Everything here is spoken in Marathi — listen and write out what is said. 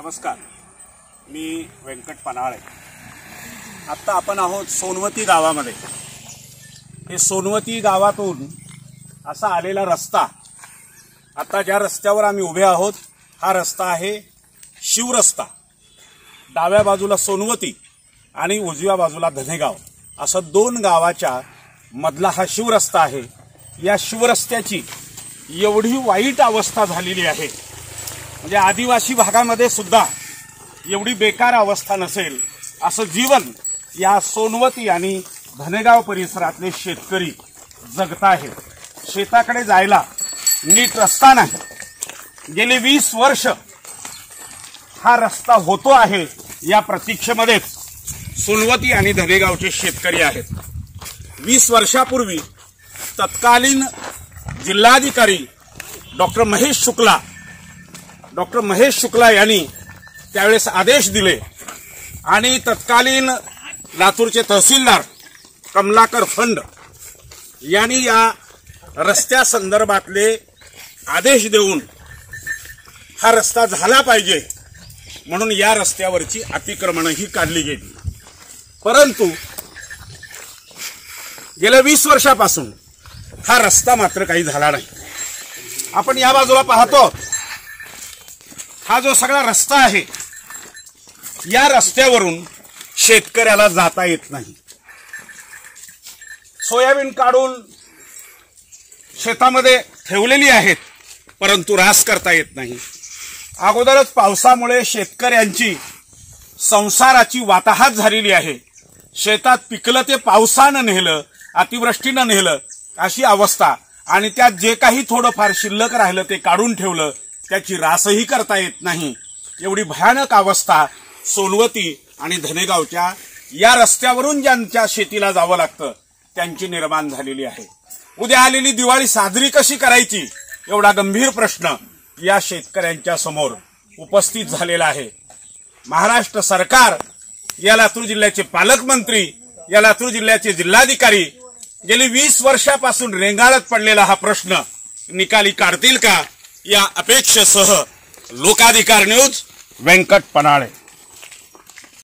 नमस्कार, मी व्यंकट पनाळे। आता आपण आहोत सोनवती गावामध्ये। हे सोनवती गावातून असा आलेला रस्ता, आता ज्या रस्त्यावर आम्ही उभे आहोत हा रस्ता आहे शिवरस्ता। डाव्या बाजूला सोनवती आणि उजव्या बाजूला धनेगाव, असं दोन गावाच्या मधला हा शिवरस्ता आहे। या शिवरस्त्याची एवढी वाईट अवस्था झालेली आहे, म्हणजे आदिवासी भागामध्ये सुद्धा एवढी बेकार अवस्था नसेल असं जीवन या सोनवती आणि धनेगाव परिसरातले शेतकरी जगत आहेत। शेताकडे जायला नीट रस्ता नाही। गेले 20 वर्ष हा रस्ता होतो आहे, या प्रतीक्षेमध्येच सोनवती आणि धनेगावचे शेतकरी आहेत। 20 वर्षापूर्वी तत्कालीन जिल्हाधिकारी डॉक्टर महेश शुक्ला यांनी त्यावेळेस आदेश दिले आणि तत्कालीन लातूरचे तहसीलदार कमलाकर फंड यांनी या रस्त्या संदर्भातले आदेश देऊन हा रस्ता झाला पाहिजे म्हणून या रस्त्यावरची अतिक्रमणही काढली गेली। परंतु गेल्या 20 वर्षापासून हा रस्ता मात्र काही झाला नाही। आपण या बाजूला पाहतो, हा जो सगळा रस्ता आहे, या रस्त्यावरून शेतकऱ्याला जाता येत नाही। सोयाबीन काढून शेतामध्ये ठेवलेली आहेत, परंतु रास करता येत नाही। अगोदरच पावसामुळे शेतकऱ्यांची संसाराची वाताहात झालेली आहे। शेतात पिकलं ते पावसानं नेलं, अतिवृष्टीनं नेलं अशी अवस्था, आणि त्यात जे काही थोडंफार शिल्लक राहिलं ते काढून ठेवलं, त्याची रासही करता येत नाही। एवढी भयानक अवस्था सोनवती आणि धनेगावच्या या रस्त्यावरून ज्यांच्या शेतीला जावं लागतं त्यांची निर्माण झालेली आहे। उद्या आलेली दिवाळी साजरी कशी करायची एवढा गंभीर प्रश्न या शेतकऱ्यांच्या समोर उपस्थित झालेला आहे। महाराष्ट्र सरकार, या लातूर जिल्ह्याचे पालकमंत्री, या लातूर जिल्ह्याचे जिल्हाधिकारी गेली 20 वर्षापासून रेंगाळत पडलेला हा प्रश्न निकाली काढतील का, या अपेक्षेसह लोकाधिकार न्यूज, व्यंकट पनाळे।